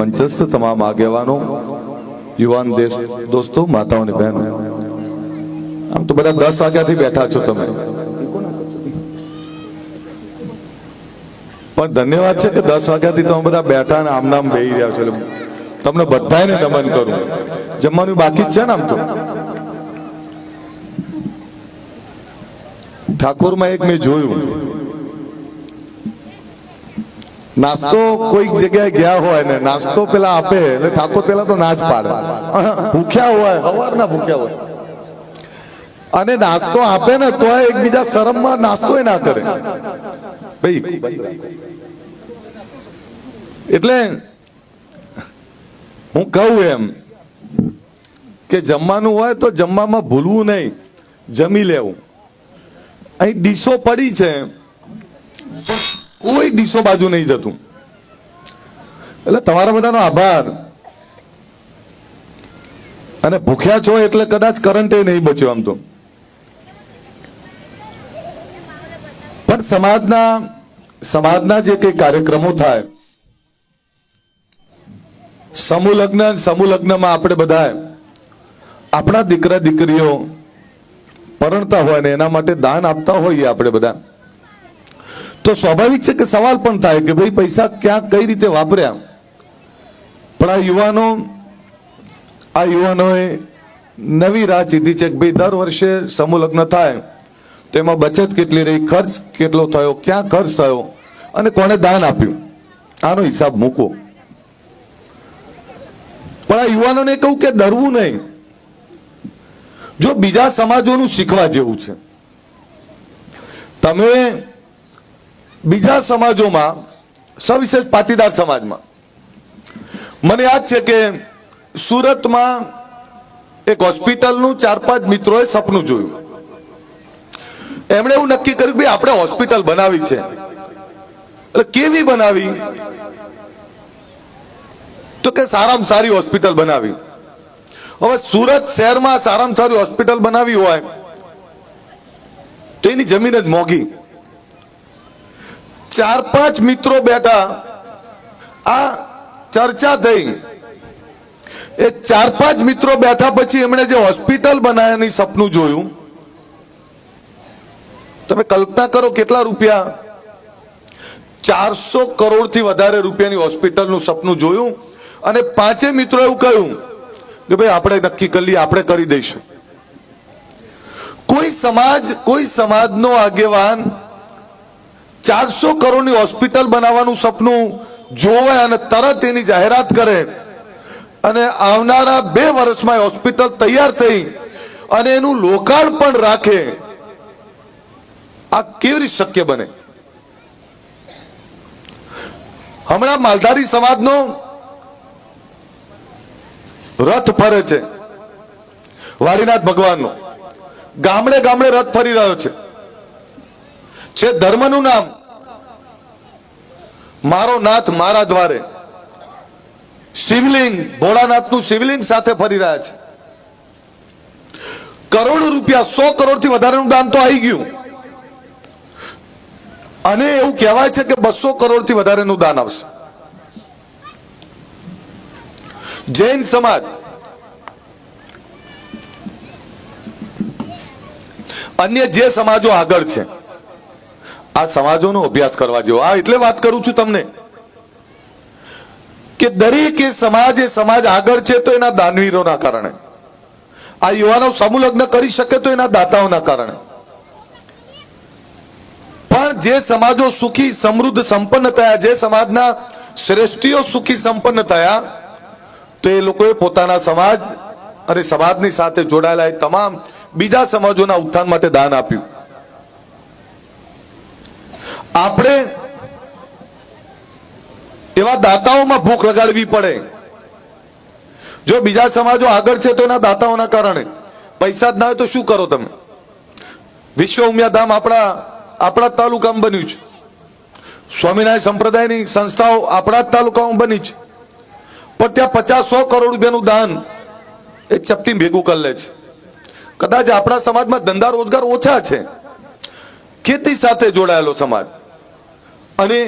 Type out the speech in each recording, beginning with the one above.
મંચસ્થ તમામ આગેવાનો, યુવાન દેશ દોસ્તો, માતાઓ અને બહેનો, આમ તો બધા 10 વાગ્યાથી બેઠા છો તમે, પણ ધન્યવાદ છે કે 10 વાગ્યાથી તમે બધા બેઠા અને આમ નામ બેહી રહ્યા છો. તમને બધાને નમન કરું. જમવાનું બાકી જ છે ને? આમ તો ઠાકોરમાં એક મેં જોયું, નાસ્તો કોઈક જગ્યાએ ગયા હોય ને નાસ્તો પેલા આપે એટલે ઠાકોર પેલા તો ના જ પાડે. ભૂખ્યા હોય, સવારના ભૂખ્યા હોય, અને નાસ્તો આપે ને તો એકબીજા શરમમાં નાસ્તો ના કરે ભાઈ. એટલે હું કહું એમ કે જમવાનું હોય તો જમવામાં ભૂલવું નહીં, જમી લેવું. અહીં ડીશો પડી છે, કોઈ ડીશો બાજુ નહીં જતું. એટલે તમારા બધાનો આભાર. અને ભૂખ્યા છો એટલે કદાચ કરંટે નહીં બચ્યો આમ તો, પણ સમાજના જે કઈ કાર્યક્રમો થાય, સમૂહ લગ્નમાં આપણે બધા આપણા દીકરા દીકરીઓ પરણતા હોય ને એના માટે દાન આપતા હોઈએ આપણે બધા, તો સ્વાભાવિક છે કે સવાલ પણ થાય કે ભાઈ પૈસા ક્યાં કઈ રીતે વાપર્યા. પણ આ યુવાનોએ નવી રાહ ચીધી છે કે ભાઈ દર વર્ષે સમૂહ લગ્ન થાય તો એમાં બચત કેટલી રહી, ખર્ચ કેટલો થયો, ક્યાં ખર્ચ થયો અને કોને દાન આપ્યું, આનો હિસાબ મૂકો. પણ આ યુવાનોને કહું કે ડરવું નહીં. જો બીજા સમાજોનું શીખવા જેવું છે. તમે બીજા સમાજોમાં, સવિશેષ પાટીદાર સમાજમાં, મને યાદ છે કે સુરતમાં એક હોસ્પિટલનું 4-5 મિત્રોએ સપનું જોયું. એમણે એવું નક્કી કર્યું કે આપણે હોસ્પિટલ બનાવી છે. એટલે કેવી બનાવી? તો કે સારામાં સારી હોસ્પિટલ બનાવી. હવે સુરત શહેરમાં સારામાં સારી હોસ્પિટલ બનાવી હોય તો એની જમીન જ મોંઘી. 4-5 મિત્રો બેઠા, આ ચર્ચા થઈ. એ 4-5 મિત્રો બેઠા પછી એમણે જે હોસ્પિટલ બનાવવાની સપનું જોયું, તમે કલ્પના કરો કેટલા રૂપિયા? 400 કરોડથી વધારે રૂપિયાની હોસ્પિટલનું સપનું જોયું. અને 5 મિત્રો એવું કહ્યું કે ભાઈ આપણે નક્કી કરી લઈએ, આપણે કરી દઈશું. કોઈ સમાજનો આગેવાન 400 કરોડની હોસ્પિટલ બનાવવાનું સપનું જોવે અને તરત એની જાહેરાત કરે અને આવનારા 2 વર્ષમાં હોસ્પિટલ તૈયાર થઈ અને એનું લોકાર્પણ રાખે, આ કેવી રીતે શક્ય બને? હમણાં માલધારી સમાજનો રથ ફરે છે, વાડીનાથ ભગવાનનો. ગામડે ગામડે રથ ફરી રહ્યો છે ધર્મનું નામ, મારો નાથ મારા દ્વારે. શિવલિંગ, ભોળાનાથનું શિવલિંગ સાથે ફરી રહ્યા છે. કરોડો રૂપિયા, 100 કરોડથી વધારેનું દાન તો આવી ગયું. અને એવું કહેવાય છે કે 200 કરોડથી વધારેનું દાન આવશે. જૈન સમાજ, અન્ય જે સમાજો આગળ છે, આ સમાજોનો અભ્યાસ કરવા જેવો. આ એટલે વાત કરું છું તમને કે દરેક સમાજ આગળ છે તો એના દાનવીરોના કારણે. આ યુવાનો સમૂહ લગ્ન કરી શકે તો એના દાતાઓના કારણે. પણ જે સમાજો સુખી, સમૃદ્ધ, સંપન્ન થયા, જે સમાજના શ્રેષ્ઠીઓ સુખી સંપન્ન થયા, તો એ લોકોએ પોતાના સમાજ અને સમાજની સાથે જોડાયેલા તમામ બીજા સમાજોના ઉત્થાન માટે દાન આપ્યું. આપણે એવા દાતાઓમાં ભૂખ લગાડવી પડે. જો બીજા સમાજો આગળ છે તો એના દાતાઓના કારણે. પૈસા જ ના હોય તો શું કરો તમે? વિશ્વ ઉમિયાધામ આપણા તાલુકામાં બન્યું છે. સ્વામિનારાયણ સંપ્રદાયની સંસ્થાઓ આપણા જ તાલુકામાં બની છે. પણ ત્યાં 50-100 કરોડ રૂપિયાનું દાન એક ચપટી ભેગું કરી લે છે. કદાચ આપણા સમાજમાં ધંધા રોજગાર ઓછા છે, ખેતી સાથે જોડાયેલો સમાજ, અને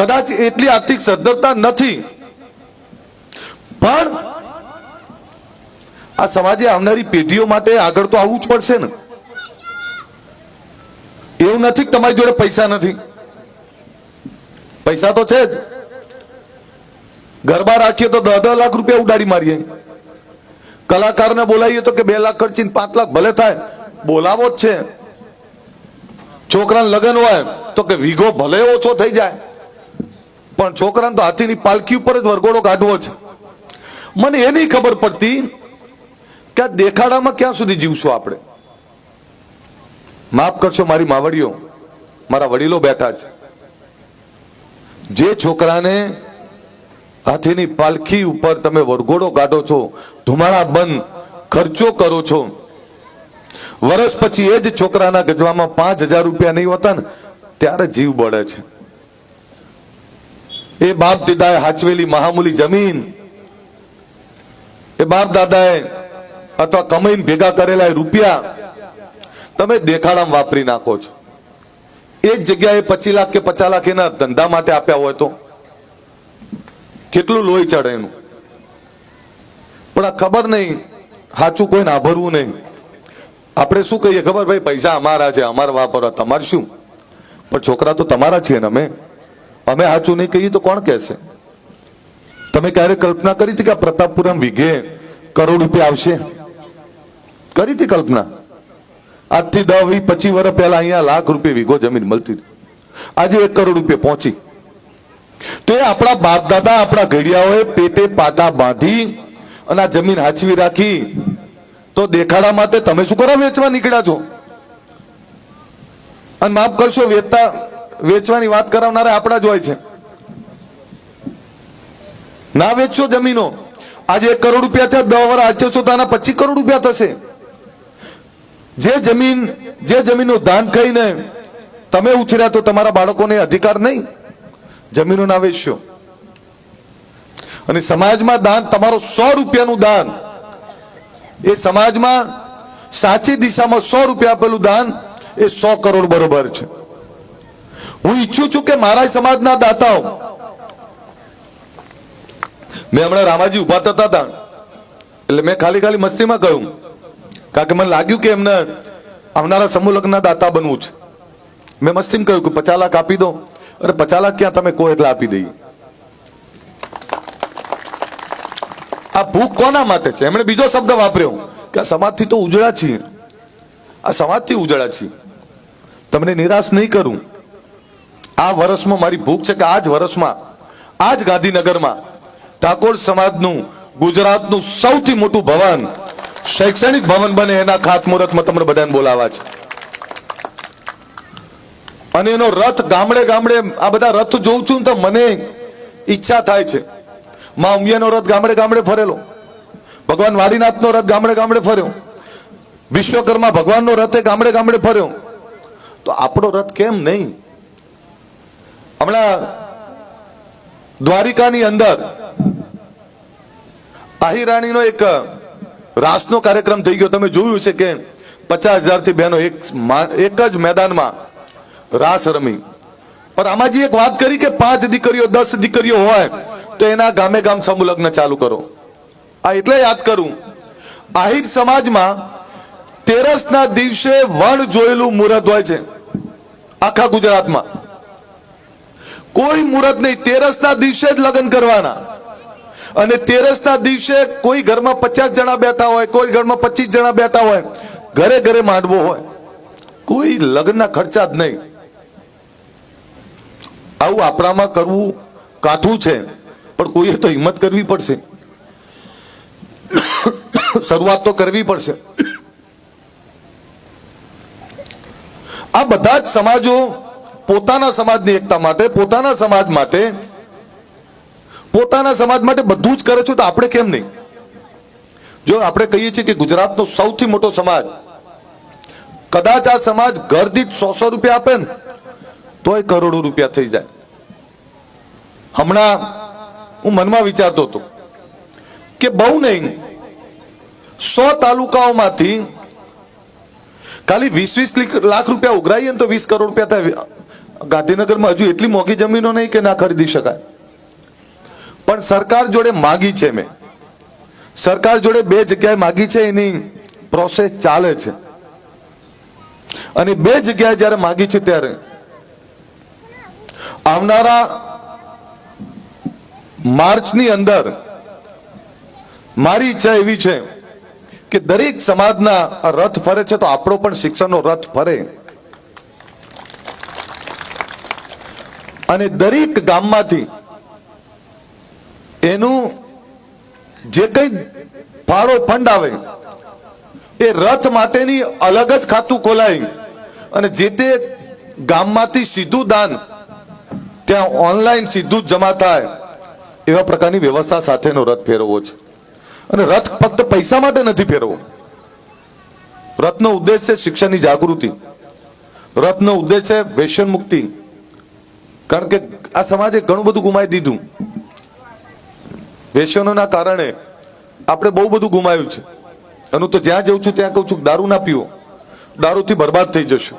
કદાચ એટલી આર્થિક સદ્ધરતા નથી, પણ આ સમાજે આવનારી પેઢીઓ માટે આગળ તો આવવું જ પડશે ને. એવું નથી કે તમારી જોડે પૈસા નથી, પૈસા તો છે જ. ગરબા રાખીએ તો 10 લાખ રૂપિયા ઉડાડી મારીએ, કલાકારને બોલાવીએ તો કે 2 લાખ ખર્ચીને 5 લાખ ભલે થાય, બોલાવો જ છે. છોકરાને લગ્ન હોય તો કે વીઘો ભલે ઓછો થઈ જાય, પણ છોકરાને તો હાથીની પાલખી ઉપર જ વરઘોડો કાઢવો છે. મને એ નહીં ખબર પડતી કે આ દેખાડામાં ક્યાં સુધી જીવશું આપણે. માફ કરશો મારી માવડીઓ, મારા વડીલો બેઠા છે. જે છોકરાને હાથીની પાલખી ઉપર તમે વરઘોડો કાઢો છો, ધુમાડા બંધ ખર્ચો કરો છો, વર્ષ પછી એ જ છોકરાના ગજવામાં 5,000 રૂપિયા નહીં હોતા ને ત્યારે જીવ બળે છે. એ બાપ દાદાએ હાચવેલી મહામૂલી જમીન, એ બાપ દાદાએ અથવા કમાઈને ભેગા કરેલા રૂપિયા તમે દેખાડામાં વાપરી નાખો છો. એ જ જગ્યાએ 25 લાખ કે 50 લાખ એના ધંધા માટે આપ્યા હોય તો કેટલું લોહી ચડે એનું. પણ આ ખબર નહીં, સાચું કોઈને આભરવું નહીં. આપણે શું કહીએ ખબર, ભાઈ પૈસા અમારા છે, અમારા વાપરવા, તમારે શું? પણ છોકરા તો તમારા છે ને. અમે સાચું નહીં કહીએ તો કોણ કહેશે? તમે ક્યારે કલ્પના કરી હતી કે પ્રતાપપુરમ વીઘે કરોડ રૂપિયા આવશે? કરી હતી કલ્પના? આજથી 10, 20, 25 વર્ષ પહેલા અહીંયા લાખ રૂપિયા વીઘો જમીન મળતી, આજે 1 કરોડ રૂપિયા પહોંચી. તો એ આપણા બાપ દાદા, આપણા ઘડિયાઓએ પેટે પાટા બાંધી અને આ જમીન હાચવી રાખી. તો દેખાડા માટે તમે શું કરવા વેચવા નીકળ્યા છો? અને માફ કરશો, વેચવાની વાત કરાવનારા આપણા જ હોય છે. ના વેચશો જમીનો. આજે 1 કરોડ રૂપિયા છે, 10 વર્ષ આચરશો તો આના 25 કરોડ રૂપિયા થશે. જે જમીનનું દાન ખાઈને તમે ઉછર્યા તો તમારા બાળકોને અધિકાર નહીં. જમીનો ના વેચશો. અને સમાજમાં દાન, તમારો 100 રૂપિયાનું દાન, એ સમાજમાં સાચી દિશામાં 100 રૂપિયા આપેલું દાન એ 100 કરોડ બરોબર છે. હું ઈચ્છું છું કે મારા સમાજના દાતાઓ, મેં હમણાં રામાજી ઉભા થતા હતા એટલે મેં ખાલી મસ્તીમાં કહ્યું, કારણ કે મને લાગ્યું કે એમને આવનારા સમૂહ લગ્નના દાતા બનવું છે. મેં મસ્તીમાં કહ્યું કે 50 લાખ આપી દો. અરે 50 લાખ ક્યાં, તમે કહો એટલે આપી દઈએ. આ ભૂખ કોના માટે છે? એમણે બીજો શબ્દ વાપર્યો કે આ સમાજથી તો ઉજળા છીએ, આ સમાજથી ઉજળા છીએ. તમને નિરાશ નહીં કરું. આ વર્ષમાં મારી ભૂખ છે કે આ જ વર્ષમાં, આ જ ગાંધીનગરમાં ઠાકોર સમાજનું ગુજરાતનું સૌથી મોટું ભવન, શૈક્ષણિક ભવન બને એના ખાતમુહૂર્તમાં તમને બધાને બોલાવા છે. અને એનો રથ ગામડે ગામડે, આ બધા રથ જોઉં છું તો મને ઈચ્છા થાય છે. માં ઉમિયાનો રથ ગામડે ગામડે ફરેલો, ભગવાન વાડીનાથનો રથ ગામડે ગામડે ફર્યો, વિશ્વકર્મા ભગવાનનો રથ ગામડે ગામડે ફર્યો. તો આપણો રથ કેમ નહીં? હમણાં દ્વારિકાની અંદર આહિરાણીનો એક રાસનો કાર્યક્રમ થઈ ગયો. તમે જોયું છે કે 50,000 થી બહેનો એક જ મેદાનમાં રાસ રમી. પણ આમાં એક વાત કરી કે 5 દીકરીઓ 10 દીકરીઓ હોય તો એના ગામે ગામ સમૂહ લગ્ન ચાલુ કરો. આ એટલે યાદ કરું, આહિર સમાજમાં 13ના દિવસે વણ જોયેલું મુહૂર્ત હોય છે આખા ગુજરાતમાં. કોઈ મુહૂર્ત નહીં, 13ના દિવસે જ લગ્ન કરવાના. અને 13ના દિવસે કોઈ ઘરમાં 50 જણા બેઠા હોય, કોઈ ઘરમાં 25 જણા બેઠા હોય, ઘરે ઘરે માંડવો હોય, કોઈ લગ્નના ખર્ચા જ નહીં. આવું આપણામાં કરવું કાઠું છે, પણ કોઈએ તો હિંમત કરવી પડશે, શરૂઆત તો કરવી પડશે. આ બધા જ સમાજો પોતાના સમાજની એકતા માટે, પોતાના સમાજ માટે બધું જ કરે છે. તો આપણે કેમ નહીં? જો આપણે કહીએ છીએ કે ગુજરાતનો સૌથી મોટો સમાજ, કદાચ આ સમાજ ઘર દીઠ 100 રૂપિયા આપે ને તોય કરોડો રૂપિયા થઈ જાય. હમણાં હું મનમાં વિચારતો હતો કે બહુ નહીં, 100 તાલુકાઓમાંથી ખાલી 20-20 લાખ રૂપિયા ઉઘરાઈએ ને તો 20 કરોડ રૂપિયા થાય. ગાંધીનગરમાં હજુ એટલી મોંઘી જમીનો નહીં કે ના ખરીદી શકાય, પણ સરકાર જોડે માગી છે મેં, સરકાર જોડે 2 જગ્યાએ માગી છે, એની પ્રોસેસ ચાલે છે. અને 2 જગ્યાએ જ્યારે માગી છે ત્યારે આવનારા માર્ચની અંદર મારી ઈચ્છા એવી છે કે દરેક સમાજના રથ ફરે છે તો આપણો પણ શિક્ષણનો રથ ફરે, અને દરેક ગામમાંથી એનું જે કઈ ફાળો ફંડ આવે એ રથ માટેની અલગ જ ખાતું ખોલાય અને જે તે ગામમાંથી સીધું દાન ત્યાં ઓનલાઈન સીધું જ જમા થાય એવા પ્રકારની વ્યવસ્થા સાથેનો રથ ફેરવવો છે. અને રથ ફક્ત પૈસા માટે નથી ફેરવો. રથનો ઉદ્દેશ છે શિક્ષણની જાગૃતિ, રથનો ઉદ્દેશ છે વ્યસન મુક્તિ. કારણ કે આ સમાજે ઘણું બધું ગુમાવી દીધું, વ્યસનોના કારણે આપણે બહુ બધું ગુમાવ્યું છે. અને તો જ્યાં જઉં છું ત્યાં કહું છું દારૂ ના પીવો, દારૂથી બરબાદ થઈ જશો.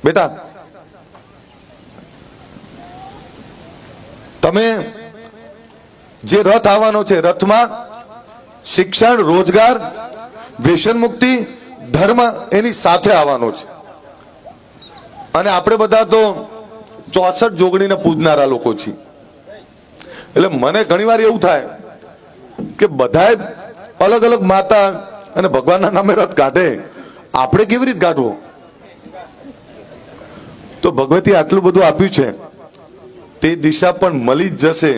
બેટા તમે જે રથ આવવાનો છે, રથમાં શિક્ષણ, રોજગાર, વ્યસન મુક્તિ, ધર્મ એની સાથે આવવાનો છે. અને આપણે બધા તો 64 જોગણીને પૂજનારા લોકો છીએ. એટલે મને ઘણીવાર એવું થાય કે બધાએ અલગ અલગ માતા અને ભગવાનના નામે રથ કાઢે, આપણે કેવી રીતે કાઢવો? તો ભગવતી આટલું બધું આપ્યું છે, તે દિશા પણ મળી જ જશે.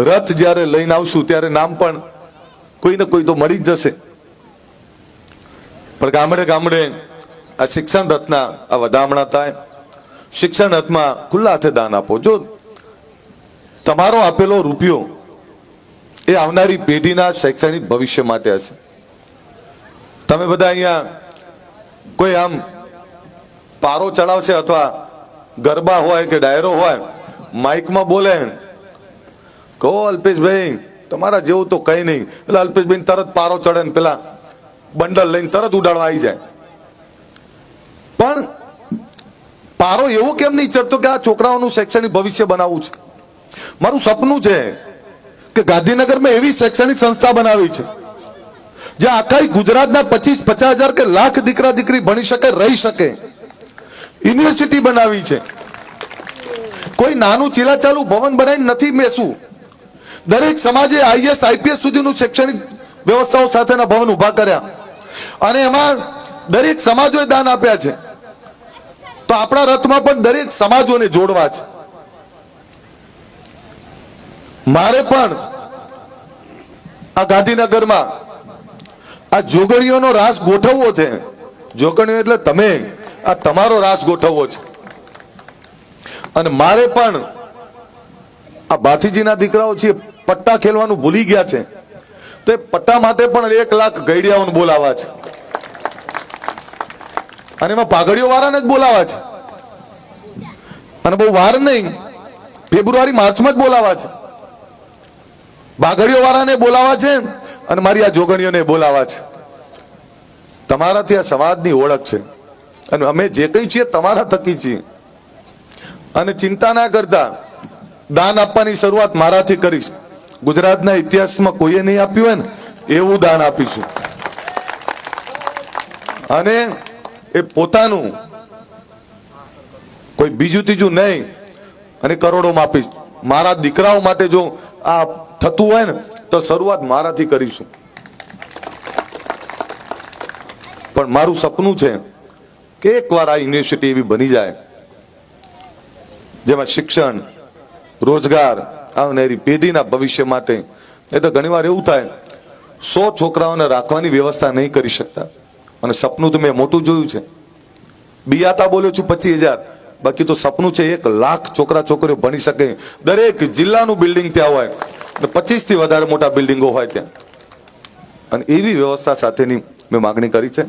રથ જ્યારે લઈને આવશું ત્યારે નામ પણ કોઈ ને કોઈ તો મળી જ જશે. પણ ગામડે ગામડે આ શિક્ષણ રથના આ વધામણા થાય. શિક્ષણ રથમાં ખુલ્લા હાથે દાન આપો. જો તમારો આપેલો રૂપિયો એ આવનારી પેઢીના શૈક્ષણિક ભવિષ્ય માટે હશે. તમે બધા અહીંયા કોઈ આમ પારો ચડાવશે અથવા ગરબા હોય કે ડાયરો હોય, માઇકમાં બોલે કહો અલ્પેશભાઈ તમારા જેવું તો કઈ નહીં, એટલે અલ્પેશભાઈ તરત પારો ચડે ને પેલા બંડલ લઈને તરત ઉડાડવા આવી જાય. પણ પારો એવું કેમ નહીં ચડતો કે આ છોકરાઓનું શૈક્ષણિક ભવિષ્ય બનાવવું છે? મારું સપનું છે કે ગાંધીનગરમાં એવી શૈક્ષણિક સંસ્થા બનાવી છે જ્યાં આખા ગુજરાતના 25-50 હજાર કે લાખ દીકરા દીકરી ભણી શકે, રહી શકે. યુનિવર્સિટી બનાવી છે. કોઈ નાનું ચીલાચાલુ ભવન બનાવીને નથી બેસવું. દરેક સમાજે IAS IPS સુધીનું શૈક્ષણિક વ્યવસ્થાઓ સાથેના ભવન ઉભા કર્યા અને એમાં દરેક સમાજોએ દાન આપ્યા છે. તો આપણા રથમાં પણ દરેક સમાજોને જોડવા છે. મારે પણ આ ગાંધીનગરમાં આ જોગણીઓનો રાસ ગોઠવવો છે. જોગણીઓ એટલે તમે, આ તમારો રાસ ગોઠવવો છે. અને મારે પણ આ ભાથીજીના દીકરાઓ છે પટ્ટા ખેલવાનું ભૂલી ગયા છે, તો એ પટ્ટા માટે પણ 1 લાખ ગઈડિયાઓને બોલાવા છે. અને એમાં પાઘડીઓ વાળાને જ બોલાવા છે. અને બહુ વાર નહીં, ફેબ્રુઆરી માર્ચમાં જ બોલાવા છે. બાઘડીઓ વાળાને બોલાવા છે અને મારી આ જોગણીઓને બોલાવા છે. તમારાથી આ સમાજની ઓળખ છે અને અમે જે કંઈ છીએ તમારા થકી છીએ. અને ચિંતા ના કરતા, દાન આપવાની શરૂઆત મારાથી કરીશ. ગુજરાતના ઇતિહાસમાં કોઈએ નહીં આપ્યું હોય ને એવું દાન આપીશું. અને એ પોતાનું, કોઈ બીજું ત્રીજું નહીં, અને કરોડોમાં આપીશ. મારા દીકરાઓ માટે જો આ થતું હોય ને તો શરૂઆત મારાથી કરીશું. પણ મારું સપનું છે કે એકવાર આ યુનિવર્સિટી એવી બની જાય જેમાં શિક્ષણ, રોજગાર, આવનારી પેઢીના ભવિષ્ય માટે. એ તો ઘણીવાર એવું થાય 100 છોકરાઓને રાખવાની વ્યવસ્થા નહીં કરી શકતા. અને સપનું તો મેં મોટું જોયું છે. બિયાતા બોલ્યો છું 25,000, બાકી તો સપનું છે 1 લાખ છોકરા છોકરીઓ ભણી શકે. દરેક જિલ્લાનું બિલ્ડિંગ ત્યાં હોય, 25 થી વધારે મોટા બિલ્ડિંગો હોય ત્યાં. અને એવી વ્યવસ્થા સાથેની મેં માગણી કરી છે.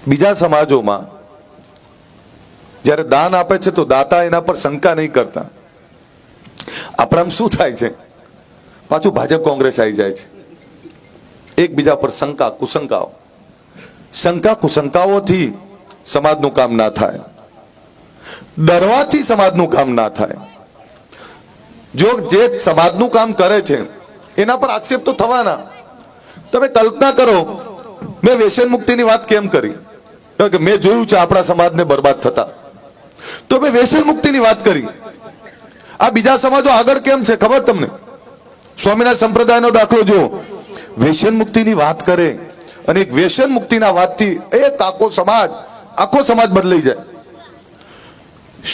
બીજા સમાજોમાં જ્યારે દાન આપે છે તો દાતા એના પર શંકા નહીં કરતા. આપણામાં શું થાય છે? પાછું ભાજપ કોંગ્રેસ આવી જાય છે. એકબીજા પર શંકા કુશંકાઓથી સમાજનું કામ ના થાય, ડરવાથી સમાજનું કામ ના થાય. જો જે સમાજનું કામ કરે છે એના પર આક્ષેપ તો થવાના. તમે કલ્પના કરો, મેં વ્યસન મુક્તિની વાત કેમ કરી? કે મેં જોયું છે આપણા સમાજને બરબાદ થતા, તો મેં વ્યસન મુક્તિની વાત કરી. આ બીજા સમાજો આગળ કેમ છે ખબર તમને? સ્વામિનારાયણ સંપ્રદાયનો દાખલો જુઓ, વ્યસન મુક્તિની વાત કરે અને એક વ્યસન મુક્તિના વાતથી એક આખો સમાજ બદલાઈ જાય.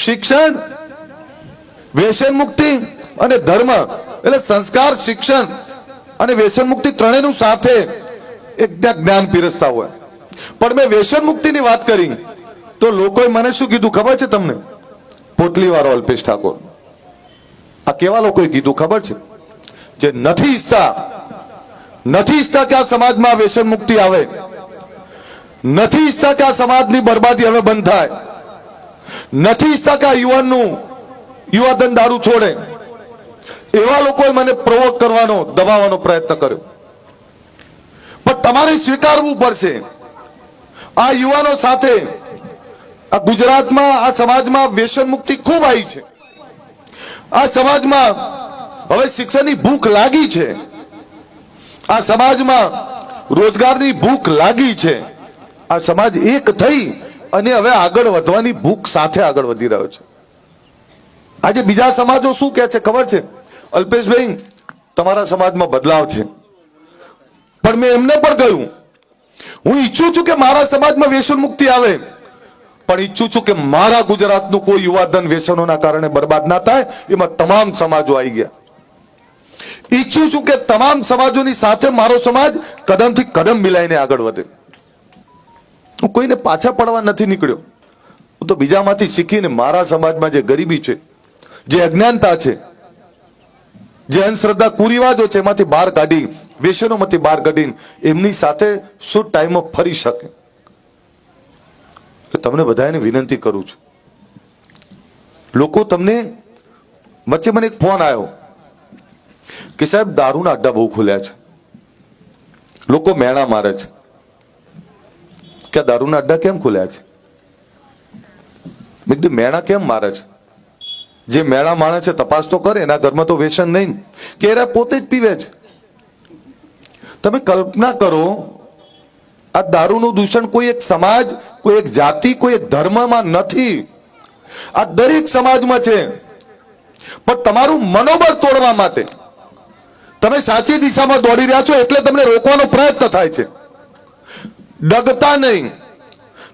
શિક્ષણ, વ્યસન મુક્તિ અને ધર્મ, એટલે સંસ્કાર, શિક્ષણ અને વ્યસન મુક્તિ ત્રણેયનું સાથે એક જ્ઞાન પીરસતા હોય. પણ મેં વ્યસન મુક્તિની વાત કરી તો લોકોએ મને શું કીધું ખબર છે તમને? પોટલી વાળો અલ્પેશ ઠાકોર. આ કેવા લોકોએ કીધું ખબર છે? જે નથી ઈચ્છતા કે આ સમાજમાં વ્યસન મુક્તિ આવે, નથી ઈચ્છતા કે આ સમાજની બરબાદી હવે બંધ થાય, નથી ઈચ્છતા કે આ યુવાધન દારૂ છોડે. એવા લોકોએ મને પ્રોવોક કરવાનો, દબાવવાનો પ્રયત્ન કર્યો. પણ તમારે સ્વીકારવું પડશે, આ યુવાનો સાથે આ ગુજરાતમાં, આ સમાજમાં વ્યસન મુક્તિ ખૂબ આવી છે. આ સમાજમાં હવે શિક્ષણની ભૂખ લાગી છે, આ સમાજમાં રોજગારની ભૂખ લાગી છે. આ સમાજ એક થઈ અને હવે આગળ વધવાની ભૂખ સાથે આગળ વધી રહ્યો છે. આજે બીજા સમાજો શું કહે છે ખબર છે? અલ્પેશભાઈ, તમારા સમાજમાં બદલાવ છે. પણ મેં એમને પણ કહ્યું, હું ઈચ્છું છું કે મારા સમાજમાં વ્યસન મુક્તિ આવે, પણ ઈચ્છું છું કે મારા ગુજરાતનું કોઈ યુવાધન વ્યસનોના કારણે બરબાદ ના થાય. એમાં તમામ સમાજો આવી ગયા. ઈચ્છું છું કે તમામ સમાજોની સાથે મારો સમાજ કદમથી કદમ મિલાઈને આગળ વધે. હું કોઈને પાછા પડવા નથી નીકળ્યો. હું તો બીજામાંથી શીખીને મારા સમાજમાં જે ગરીબી છે, જે અજ્ઞાનતા છે, જે અંધશ્રદ્ધા, કુરિવાજો છે, એમાંથી બહાર કાઢી, વ્યસનોમાંથી બહાર કાઢીને એમની સાથે શું ટાઈમમાં ફરી શકે. તમને બધાને વિનંતી કરું છું, લોકો તમને વચ્ચે મને એક ફોન આવ્યો કે સાહેબ દારૂના અડ્ડા બહુ ખુલ્યા છે, લોકો મેણા મારે છે. કે દારૂના અડ્ડા કેમ ખુલ્યા છે? મેં કીધું મેણા કેમ મારે છે? જે મેણા માણે છે તપાસ તો કરે, એના ઘરમાં તો વ્યસન નહીં કે એરા પોતે જ પીવે છે. તમે કલ્પના કરો, આ દારૂનું દૂષણ કોઈ એક સમાજ, કોઈ એક જાતિ, કોઈ એક ધર્મમાં નથી, આ દરેક સમાજમાં છે. પણ તમારું મનોબળ તોડવા માટે તમે સાચી દિશામાં દોડી રહ્યા છો એટલે તમને રોકવાનો પ્રયત્ન થાય છે. ડગતા નહીં.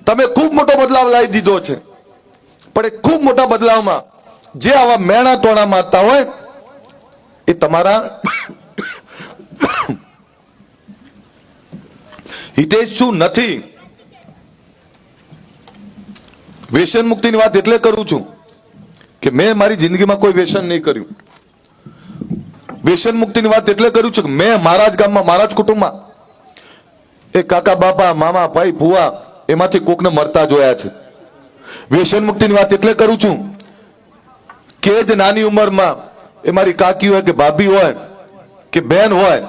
તમે ખૂબ મોટો બદલાવ લાવી દીધો છે, પણ એ ખૂબ મોટા બદલાવમાં જે આવા મેણા ટોણા મારતા હોય એ તમારા હિતેશુ નથી. વ્યસન મુક્તિની વાત એટલે કરું છું કે મેં મારી જિંદગીમાં કોઈ વ્યસન નહીં કર્યું. વ્યસન મુક્તિની વાત એટલે કરું છું કે મેં મારા જ ગામમાં, મારા જ કુટુંબમાં એ કાકા, બાપા, મામા, ભાઈ, ભુવા એમાંથી કોકને મરતા જોયા છે. વ્યસન મુક્તિની વાત એટલે કરું છું કે જ નાની ઉંમરમાં એ મારી કાકી હોય કે ભાભી હોય કે બેન હોય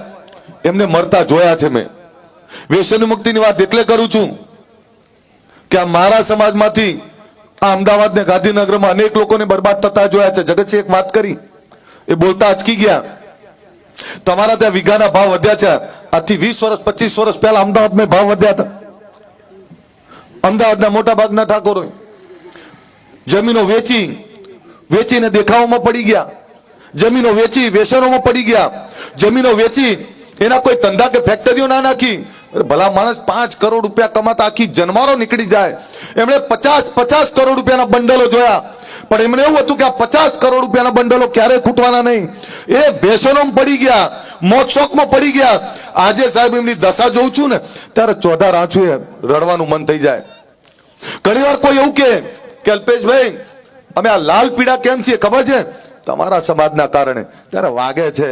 એમને મરતા જોયા છે મેં. વ્યસન મુક્તિની વાત એટલે કરું છું કે આ મારા સમાજમાંથી આ અમદાવાદ ને ગાંધીનગરમાં અનેક લોકોને બરબાદ થતા જોયા છે. જગતસિંહ એક વાત કરી, એ બોલતા અચકી ગયા. તમારા ત્યાં વીઘાના ભાવ વધ્યા છે. આજથી 20 વર્ષ 25 વર્ષ પહેલા અમદાવાદમાં ભાવ વધ્યા હતા. અમદાવાદના મોટા ભાગના ઠાકોરો જમીનો વેચીને દેખાવોમાં પડી ગયા, જમીનો વેચી વ્યસનોમાં પડી ગયા, જમીનો વેચી એના કોઈ ધંધા કે ફેક્ટરીઓ ના નાખી. ભલા માણસ 5 કરોડ રૂપિયા કમાતા આખી જન્મારો નીકળી જાય. એમણે 50 કરોડ રૂપિયાના બંડલો જોયા, પણ એમને એવું હતું કે આ 50 કરોડ રૂપિયાના બંડલો ક્યારે ખૂટવાના નહીં. એ વ્યસનોમાં પડી ગયા, મોજ શોખમાં પડી ગયા. આજે સાહેબ એમની દશા જોઉં છું ને ત્યારે ચોધાર આંચુએ રડવાનું મન થઈ જાય. ઘણી વાર કોઈ એવું કે અલ્પેશભાઈ અમે આ લાલ પીળા કેમ છીએ ખબર છે? તમારા સમાજના કારણે. ત્યારે વાગે છે.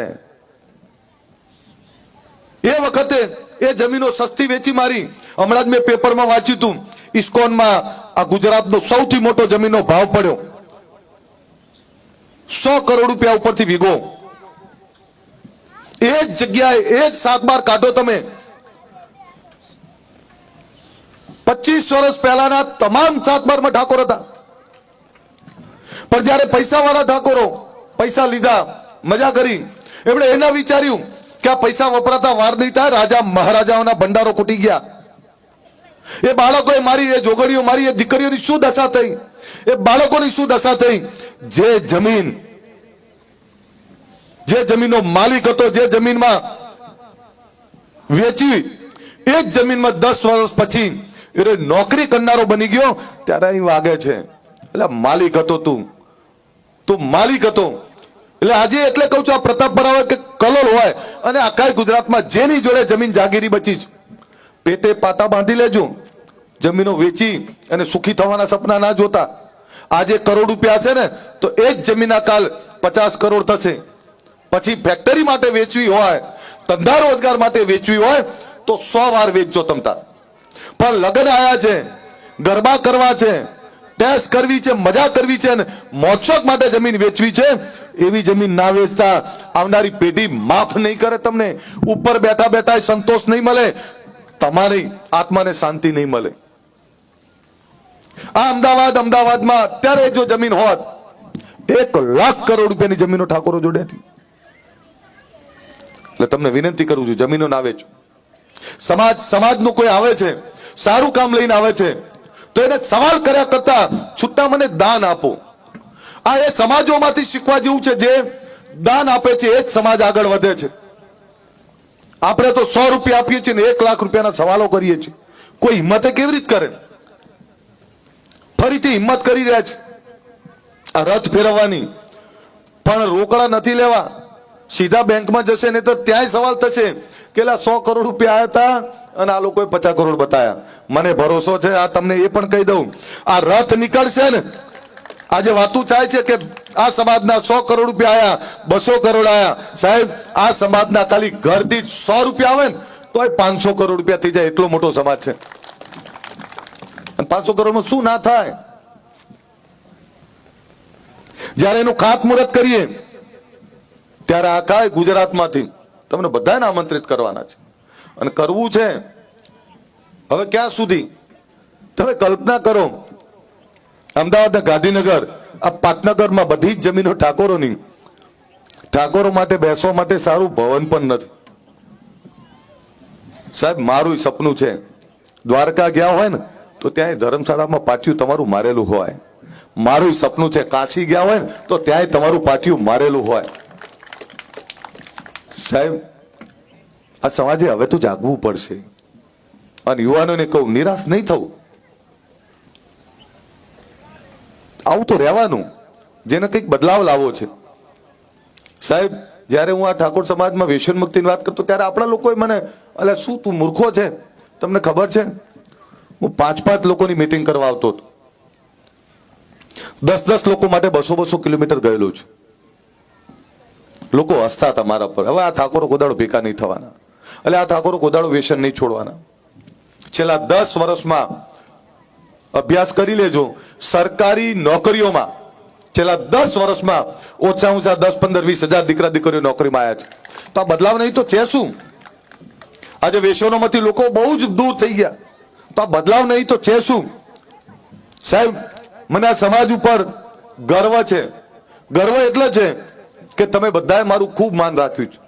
એ વખતે એ જમીનો સસ્તી વેચી મારી. હમણાં જ મેં પેપરમાં વાંચ્યું હતું, ઇસ્કોનમાં આ ગુજરાતનો સૌથી મોટો જમીનનો ભાવ પડ્યો 100 કરોડ રૂપિયા ઉપરથી વીઘો. એ જ જગ્યાએ એ જ 7-12 કાઢો તમે, 25 વર્ષ પહેલાના તમામ સાતબારમાં ઠાકોર હતા, પણ જયારે પૈસાવાળા ઠાકોરો પૈસા લીધા, મજા કરી, એમણે એના વિચાર્યું કે આ પૈસા વપરાતા વાર નહીં થાય, રાજા મહારાજાઓના ભંડારો ખૂટી ગયા, એ બાળકોએ મારી, એ જોગડીઓ મારી, એ દીકરીઓની શું દશા થઈ, એ બાળકોની શું દશા થઈ. જે જમીનનો માલિક હતો, જે જમીનમાં વેચી, એ જ જમીનમાં 10 વર્ષ પછી એ નોકરી કરનારો બની ગયો, ત્યારે અહીં વાગે છે એટલે માલિક હતો તું માલિક હતો. એટલે આજે એટલે કહું છું, આ પ્રતાપ બરાબર કે કલોલ હોય અને આખા ગુજરાતમાં જેની જોડે જમીન જાગીરી બચી છે, પેટે પાટા બાંધી લેજો, જમીનો વેચી અને સુખી થવાના સપના ના જોતા. આજે કરોડ રૂપિયા છે ને તો એ જ જમીનના કાલ 50 કરોડ થશે. પછી ફેક્ટરી માટે વેચવી હોય, ધંધા રોજગાર માટે વેચવી હોય તો 100 વાર વેચજો તમતા. પણ લગ્ન આયા છે, ગરબા કરવા છે, ટેસ્ટ કરવી છે, મજા કરવી છે અને મોજશોખ માટે જમીન વેચવી છે, એવી જમીન ના વેચતા. આવનારી પેઢી માફ નહીં કરે તમને, ઉપર બેઠા બેઠા સંતોષ નહીં મળે, તમારી આત્માને શાંતિ નહીં મળે. આ અમદાવાદમાં અત્યારે જો જમીન હોત, 1 લાખ કરોડ રૂપિયાની જમીનો ઠાકોરો જોડે હતી. એટલે તમને વિનંતી કરું છું, જમીનો ના વેચો. સમાજનું કોઈ આવે છે, સારું કામ લઈને આવે છે, તો એને સવાલ કર્યા કરતા છૂટા મને દાન આપો. આ એ સમાજોમાંથી શીખવા જેવું છે, જે દાન આપે છે એ જ સમાજ આગળ વધે છે. આપણે તો 100 રૂપિયા આપીએ છીએ ને 1 લાખ રૂપિયાના સવાલો કરીએ છીએ. કોઈ હિંમતે કેવી રીતે કરે? ફરીથી હિંમત કરી રહ્યા છે આ રથ ફેરવવાની, પણ રોકડા નથી લેવા, સીધા બેંકમાં જશે ને તો ત્યાંય સવાલ થશે કે 100 કરોડ રૂપિયા આવ્યા હતા અને આ લોકોએ 50 કરોડ બતાયા. મને ભરોસો છે, આ તમને એ પણ કહી દઉં, આ રથ નીકળશે ને, આજે વાતું થાય છે કે આ સમાજના 100 કરોડ રૂપિયા આયા, 200 કરોડ આયા. સાહેબ, આ સમાજના ખાલી ઘર દીઠ 100 રૂપિયા આવે ને તો 500 કરોડ રૂપિયા થઈ જાય, એટલો મોટો સમાજ છે. 500 કરોડમાં શું ના થાય? જયારે એનું ખાતમુહૂર્ત કરીએ ત્યારે આખા ગુજરાતમાંથી તમને બધાને આમંત્રિત કરવાના છે અને કરવું છે. હવે ક્યાં સુધી? તમે કલ્પના કરો, અમદાવાદ ગાંધીનગર, આ પાટનગરમાં બધી જ જમીનો ઠાકોરોની, ઠાકોરો માટે બેસવા માટે સારું ભવન પણ નથી. સાહેબ, મારું સપનું છે, દ્વારકા ગયા હોય ને તો ત્યાં ધર્મશાળામાં પાટિયું તમારું મારેલું હોય. મારું સપનું છે, કાશી ગયા હોય ને તો ત્યાં તમારું પાટિયું મારેલું હોય. સાહેબ, આ સમાજે હવે તો જાગવું પડશે અને યુવાનોને કહું, નિરાશ નહીં થવું. આવું તો રહેવાનું, જેને કંઈક બદલાવ લાવવો છે. સાહેબ, જ્યારે હું આ ઠાકોર સમાજમાં વ્યસન મુક્તિની વાત કરતો ત્યારે આપણા લોકોએ મને, અલે શું તું મૂર્ખો છે? તમને ખબર છે, હું 5-5 લોકોની મીટિંગ કરવા આવતો હતો, 10-10 લોકો માટે 200-200 કિલોમીટર ગયેલો છું. લોકો હસતા હતા મારા પર. હવે આ ઠાકોરો કોદાળો ભેગા નહીં થવાના, એટલે આ ઠાકોરો કોદાળો વ્યસન નહીં છોડવાના. છેલ્લા 10 વર્ષમાં અભ્યાસ કરી લેજો, સરકારી નોકરીઓમાં છેલ્લા 10 વર્ષમાં ઓછા 10-15-20 હજાર દીકરા દીકરીઓ નોકરીમાં આવ્યા છે. તો આ બદલાવ નહીં તો છે શું? આજે વ્યસનોમાંથી લોકો બહુ જ દૂર થઈ ગયા, તો આ બદલાવ નહીં તો છે શું? સાહેબ, મને આ સમાજ ઉપર ગર્વ છે. ગર્વ એટલે છે કે તમે બધાએ મારું ખૂબ માન રાખ્યું છે.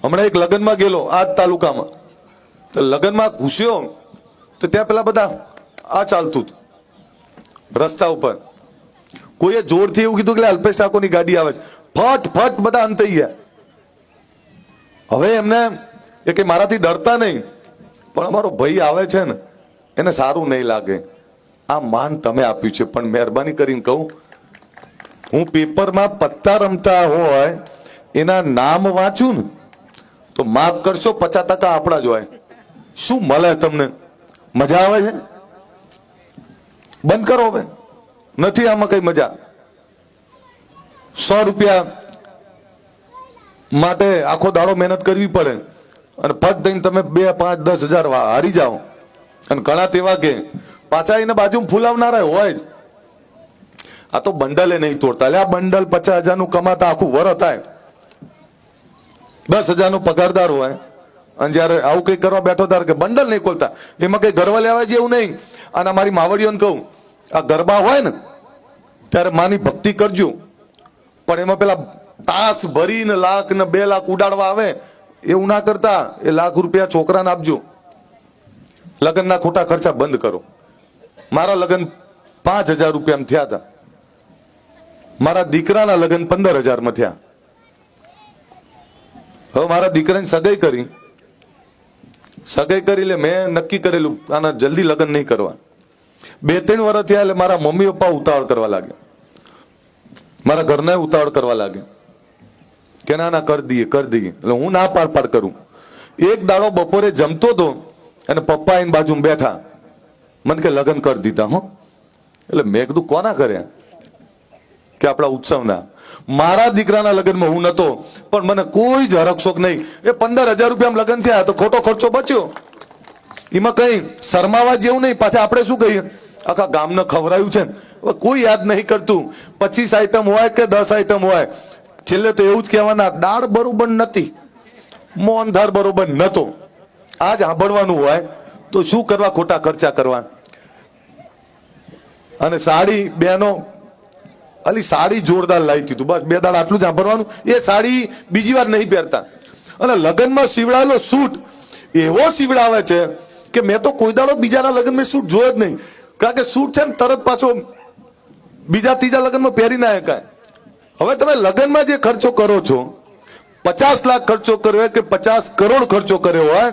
હમણાં એક લગ્નમાં ગયેલો આ તાલુકામાં, તો લગ્નમાં ઘૂસ્યો તો ત્યાં પેલા બધા આ ચાલતું હતું રસ્તા ઉપર. કોઈએ જોરથી એવું કીધું કે અલ્પેશ ઠાકોરની ગાડી આવે છે, ફટ ફટ બધા અંતાઈ ગયા. હવે એમને એ કે મારાથી ડરતા નહીં, પણ અમારો ભાઈ આવે છે ને એને સારું નહીં લાગે. આ માન તમે આપ્યું છે, પણ મહેરબાની કરીને કહું, હું પેપરમાં પત્તા રમતા હોય એના નામ વાંચું ને તો માફ કરશો 50% આપણા જ હોય. શું મળે તમને? મજા આવે છે? બંધ કરો હવે, નથી આમાં કઈ મજા. 100 રૂપિયા માટે આખો દાડો મહેનત કરવી પડે અને પદ દઈને તમે 2, 5, 10 હજાર હારી જાઓ. અને ઘણા તેવા કે પાછા એને બાજુમાં ફૂલાવનારા હોય જ. આ તો બંડલે નહીં તોડતા. એટલે આ બંડલ 50,000 નું કમાતા આખું વર થાય, 10,000 નો પગારદાર હોય, અને જયારે આવું કઈ કરવા બેઠો ત્યારે કે બંડલ નહીં ખોલતા, એમાં કઈ ગર્વ લેવા જેવું નહીં. અને મારી માવડીઓને કહું, આ ગરબા હોય ને ત્યારે માની ભક્તિ કરજો, પણ એમાં પેલા તાસ ભરીને લાખ ને 2 લાખ ઉડાડવા આવે એવું ના કરતા. એ લાખ રૂપિયા છોકરાને આપજો. લગ્નના ખોટા ખર્ચા બંધ કરો. મારા લગ્ન 5,000 રૂપિયામાં થયા હતા, મારા દીકરાના લગ્ન 15,000 થયા. હવે મારા દીકરાની સગાઈ કરી એટલે મેં નક્કી કરેલું આના જલ્દી લગ્ન નહીં કરવા. 2-3 વર્ષ થયા એટલે મારા મમ્મી પપ્પા ઉતાવળ કરવા લાગ્યા, મારા ઘરના ઉતાવળ કરવા લાગ્યા કે ના કરી દઈએ. એટલે હું ના પાડ કરું. એક દાડો બપોરે જમતો હતો અને પપ્પા એની બાજુ બેઠા, મને કે લગ્ન કરી દીધા હો. એટલે મેં કીધું કોના કર્યા? કે આપણા ઉત્સવના. મારા દીકરાના લગ્નમાં હું નતો, પણ મને કોઈ જ હરકશોક નહીં. એ 15,000 રૂપિયામાં લગ્ન થયા તો ખોટો ખર્ચો બચ્યો, એમાં કઈ શરમાવા જેવું નહીં. પાછા આપણે શું કહીએ, આખા ગામને ખવડાયું છે. કોઈ યાદ નહીં કરતું. 25 આઈટમ હોય કે 10 આઈટમ હોય, છેલ્લે તો એવું જ કહેવાના દાળ બરોબર નથી, મોહનધાર બરોબર નતો. આજ સાંભળવાનું હોય તો શું કરવા ખોટા ખર્ચા કરવા. અને સાડી બેનો અલી સાડી જોરદાર લાવી દીધું, બસ 2 દાડા આટલું જ સાંભળવાનું. એ સાડી બીજી વાર નહીં પહેરતા. અને લગ્નમાં સીવડાવેલો સૂટ એવો સીવડાવે છે કે મેં તો કોઈ દાડો બીજાના લગ્નમાં સૂટ જોયો જ નહીં. કારણ કે સૂટ છે ને તરત પાછો બીજા ત્રીજા લગ્નમાં પહેરી ના શકાય. હવે તમે લગ્નમાં જે ખર્ચો કરો છો, 50 લાખ ખર્ચો કર્યો હોય કે 50 કરોડ ખર્ચો કર્યો હોય,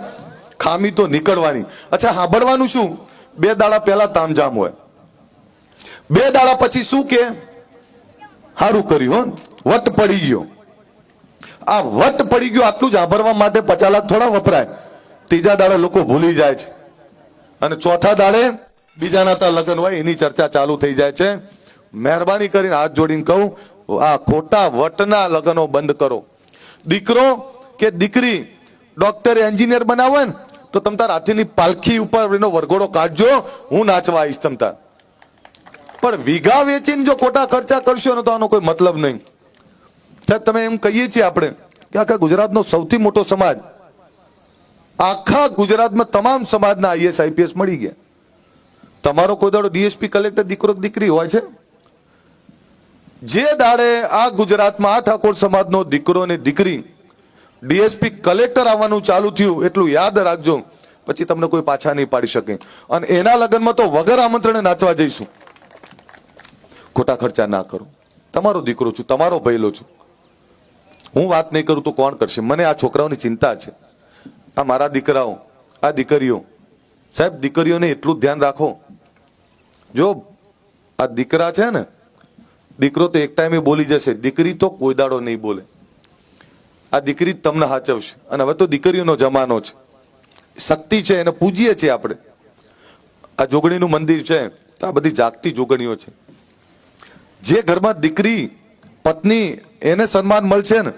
ખામી તો નીકળવાની. અચ્છા, સાંભળવાનું શું? 2 દાડા પહેલા તામઝામ હોય, 2 દાડા પછી શું કે સારું કર્યું, વટ પડી ગયો. આ વટ પડી ગયો આટલું જ સાંભળવા માટે 50 લાખ થોડા વપરાય. ત્રીજા દાડે લોકો ભૂલી જાય છે, અને ચોથા દાડે બીજાના ત્યાં લગ્ન હોય એની ચર્ચા ચાલુ થઈ જાય છે. મહેરબાની કરીને હાથ જોડીને કહું, આ ખોટા વટના લગ્નો બંધ કરો. દીકરો કે દીકરી ડોક્ટર એન્જિનિયર બનાવો ને તો તમ તાર હાથીની પાલખી ઉપર એનો વરઘોડો કાઢજો, હું નાચવા આવીશ તમ તાર. પણ વીઘા વેચીને જો ખોટા ખર્ચા કરશો ને તો આનો કોઈ મતલબ નહીં. સાહેબ, તમે એમ કહીએ છીએ આપણે કે આખા ગુજરાતનો સૌથી મોટો સમાજ, આખા ગુજરાતમાં તમામ સમાજના આઈએસ આઈપીએસ મળી ગયા. તમારો કોઈ દાડો ડીએસપી કલેક્ટર દીકરો દીકરી હોય છે? જે દાડે આ ગુજરાતમાં આ ઠાકોર સમાજનો દીકરો ને દીકરી ડીએસપી કલેક્ટર આવવાનું ચાલુ થયું, એટલું યાદ રાખજો, પછી તમને કોઈ પાછા નહીં પાડી શકે. અને એના લગ્નમાં તો વગર આમંત્રણે નાચવા જઈશું. ખોટા ખર્ચા ના કરો. તમારો દીકરો છું, તમારો ભયલો છું. હું વાત નહીં કરું તો કોણ કરશે? મને આ છોકરાઓની ચિંતા છે. આ મારા દીકરાઓ, આ દીકરીઓ. સાહેબ, દીકરીઓને એટલું ધ્યાન રાખો. જો આ દીકરા છે ને, દીકરો તો એક ટાઈમે બોલી જશે, દીકરી તો કોઈ દાડો નહીં બોલે. આ દીકરી તમને સાચવશે. અને હવે તો દીકરીઓનો જમાનો છે, શક્તિ છે, એને પૂજીએ છીએ આપણે. આ જોગણીનું મંદિર છે તો આ બધી જાગતી જોગણીઓ છે. જે ઘરમાં દીકરી પત્ની એને સન્માન મળશે ને,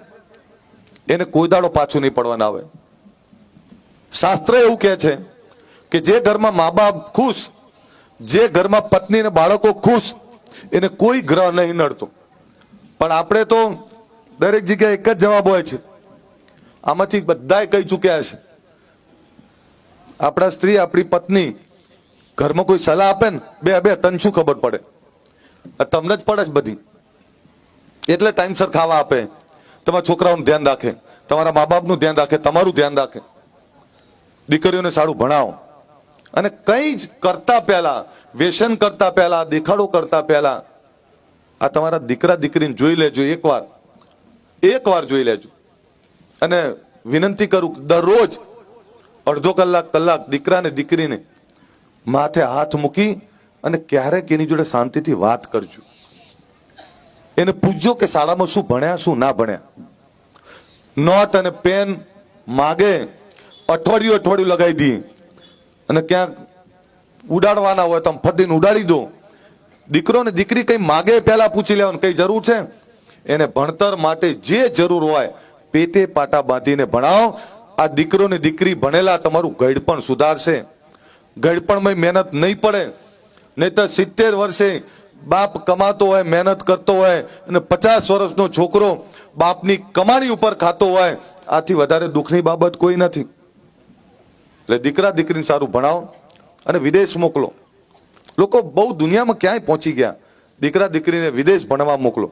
એને કોઈ દાડો પાછું નહીં પડવાના આવે. શાસ્ત્ર એવું કહે છે કે જે ઘરમાં મા બાપ ખુશ, જે ઘરમાં પત્ની અને બાળકો ખુશ, એને કોઈ ગ્રહ નહીં નડતો. પણ આપણે તો દરેક જગ્યાએ એક જ જવાબ હોય છે. આમાંથી બધાએ કહી ચૂક્યા છે. આપણા સ્ત્રી, આપણી પત્ની ઘરમાં કોઈ સલાહ આપે ને, બે તને શું ખબર પડે? તમને જ પડે જ બધી. એટલે ટાઈમસર ખાવા આપે, તમારા છોકરાઓનું ધ્યાન રાખે, તમારા મા બાપનું ધ્યાન રાખે, તમારું ધ્યાન રાખે. દીકરીઓને સારું ભણાવો. અને કંઈ જ કરતા પહેલા, વ્યસન કરતા પહેલા, દેખાડો કરતા પહેલા આ તમારા દીકરા દીકરીને જોઈ લેજો. એકવાર જોઈ લેજો. અને વિનંતી કરું, દરરોજ અડધો કલાક દીકરાને દીકરીને માથે હાથ મૂકી અને ક્યારેક એની જોડે શાંતિથી વાત કરજો. એને પૂછજો કે શાળામાં શું ભણ્યા, શું ના ભણ્યા. નોટ અને પેન માગે, અઠવાડિયું લગાવી દઈએ. અને ક્યાંક ઉડાડવાના હોય તો આમ ફટીને ઉડાડી દો. દીકરો ને દીકરી કઈ માગે પહેલા પૂછી લેવાનું કઈ જરૂર છે. એને ભણતર માટે જે જરૂર હોય પેટે પાટા બાંધીને ભણાવો. આ દીકરો ને દીકરી ભણેલા તમારું ગળપણ સુધારશે. ગળપણમાં મહેનત નહીં પડે. નહીં તો 70 વર્ષે બાપ કમાતો હોય, મહેનત કરતો હોય, અને 50 વર્ષનો છોકરો બાપની કમાણી ઉપર ખાતો હોય, આથી વધારે દુઃખની બાબત કોઈ નથી. એટલે દીકરા દીકરીને સારું ભણાવો અને વિદેશ મોકલો. લોકો બહુ દુનિયામાં ક્યાંય પહોંચી ગયા, દીકરા દીકરીને વિદેશ ભણવા મોકલો.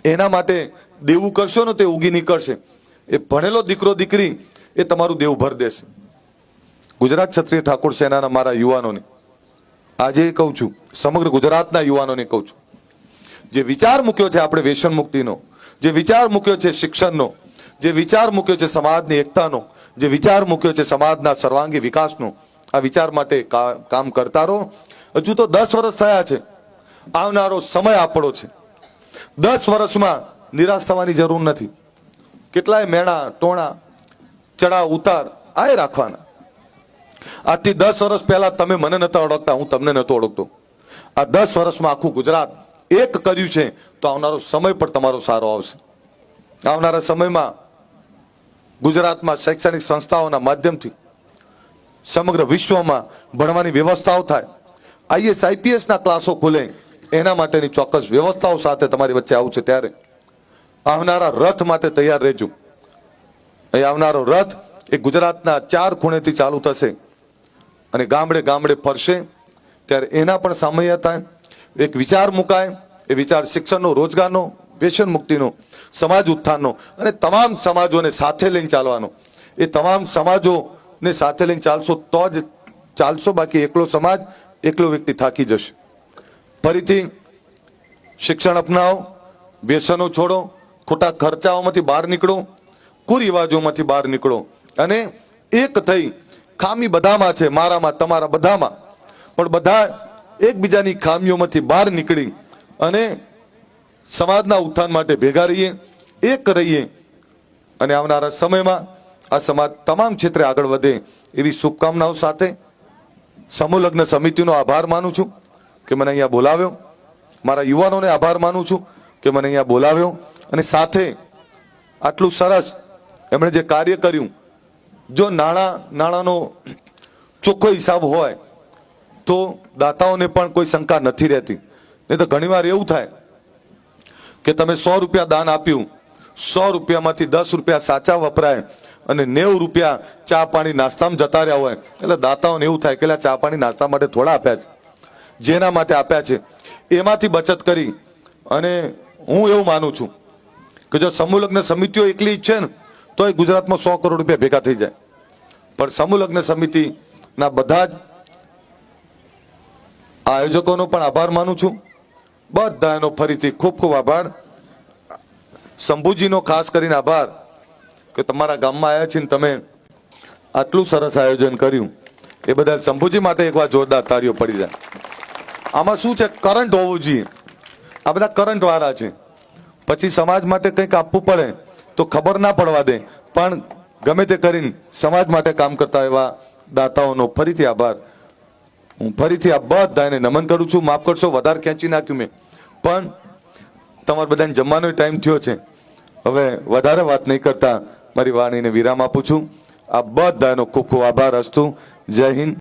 એના માટે દેવું કરશો ને તે ઉગી નીકળશે. એ ભણેલો દીકરો દીકરી એ તમારું દેવું ભર દેશે. ગુજરાત ક્ષત્રિય ઠાકોર સેનાના મારા યુવાનોને આજે કહું છું, સમગ્ર ગુજરાતના યુવાનોને કહું છું, જે વિચાર મૂક્યો છે આપણે વ્યસન મુક્તિનો, જે વિચાર મૂક્યો છે શિક્ષણનો, જે વિચાર મૂક્યો છે સમાજની એકતાનો, જે વિચાર મૂક્યો છે સમાજના સર્વાંગી વિકાસનો, આ વિચાર માટે કામ કરતા રહો. હજુ તો 10 વર્ષ થયા છે, આવનારો સમય આપણો છે. 10 વર્ષમાં નિરાશ થવાની જરૂર નથી. કેટલાય મેણા ટોણા ચડાવ ઉતાર આ રાખવાના. આજથી 10 વર્ષ પહેલા તમે મને નતા ઓળખતા, હું તમને નતો ઓળખતો. આ 10 વર્ષમાં આખું ગુજરાત એક કર્યું છે તો આવનારો સમય પણ તમારો સારો આવશે. આવનારા સમયમાં ગુજરાતમાં શૈક્ષણિક સંસ્થાઓના માધ્યમથી સમગ્ર વિશ્વમાં ભણવાની વ્યવસ્થાઓ થાય. આઈએસ આઈપીએસના ક્લાસો ખુલે, એના માટેની ચોક્કસ વ્યવસ્થાઓ સાથે તમારી વચ્ચે આવું છે. ત્યારે આવનારા રથ માટે તૈયાર રહેજો. એ આવનારો રથ એ ગુજરાતના 4 ખૂણેથી ચાલુ થશે અને ગામડે ગામડે ફરશે. ત્યારે એના પણ સામય થાય, એક વિચાર મુકાય. એ વિચાર શિક્ષણનો, રોજગારનો, વ્યસન મુક્તિનો, સમાજ ઉત્થાનનો અને તમામ સમાજોને સાથે લઈને ચાલવાનો. એ તમામ સમાજોને સાથે લઈને ચાલશો તો જ ચાલશો, બાકી એકલો સમાજ, એકલો વ્યક્તિ થાકી જશે. ફરીથી શિક્ષણ અપનાવો, વ્યસનો છોડો, ખોટા ખર્ચાઓમાંથી બહાર નીકળો, કુરિવાજોમાંથી બહાર નીકળો અને એક થઈ. ખામી બધામાં છે, મારામાં, તમારા બધામાં, પણ બધા એકબીજાની ખામીઓમાંથી બહાર નીકળી અને સમાજના ઉત્થાન માટે ભેગા રહીએ, એક રહીએ અને આવનારા સમયમાં આ સમાજ તમામ ક્ષેત્રે આગળ વધે એવી શુભકામનાઓ સાથે સમૂહ લગ્ન સમિતિનો આભાર માનું છું કે મને અહીંયા બોલાવ્યો. મારા યુવાનોને આભાર માનું છું કે મને અહીંયા બોલાવ્યો. અને સાથે આટલું સરસ એમણે જે કાર્ય કર્યું, જો નાણાંનો ચોખ્ખો હિસાબ હોય તો દાતાઓને પણ કોઈ શંકા નથી રહેતી. નહીં તો ઘણીવાર એવું થાય કે તમે 100 રૂપિયા દાન આપ્યું, 100 રૂપિયામાંથી 10 રૂપિયા સાચા વપરાય અને 90 રૂપિયા ચા પાણી નાસ્તામાં જતા રહ્યા હોય. એટલે દાતાઓને એવું થાય કે ચા પાણી નાસ્તા માટે થોડા આપ્યા છે, જેના માટે આપ્યા છે એમાંથી બચત કરી. અને હું એવું માનું છું કે જો સમૂહ લગ્ન સમિતિઓ એકલી ઈચ્છે ને તો એ ગુજરાતમાં 100 કરોડ રૂપિયા ભેગા થઈ જાય. પણ સમૂહ લગ્ન સમિતિના બધા જ આયોજકોનો પણ આભાર માનું છું. બધાનો ફરીથી ખૂબ ખૂબ આભાર. શંભુજીનો ખાસ કરીને આભાર કે તમારા ગામમાં આવ્યા છે ને તમે આટલું સરસ આયોજન કર્યું. એ બદલ શંભુજી માટે એકવાર જોરદાર તાળીઓ પડી જાય. આમાં શું છે, કરંટ હોવું જોઈએ. આ બધા કરંટ વાળા છે, પછી સમાજ માટે કંઈક આપવું પડે તો ખબર ના પડવા દે, પણ ગમે તે કરીને સમાજ માટે કામ કરતા એવા દાતાઓનો ફરીથી આભાર. હું ફરીથી આ બધાને નમન કરું છું. માફ કરશો, વધારે ખેંચી નાખ્યું મેં, પણ તમારે બધાને જમવાનો ટાઈમ થયો છે. હવે વધારે વાત નહીં કરતા મારી વાણીને વિરામ આપું છું. આ બધાનો ખૂબ ખૂબ આભાર. અસ્તુ. જય હિન્દ.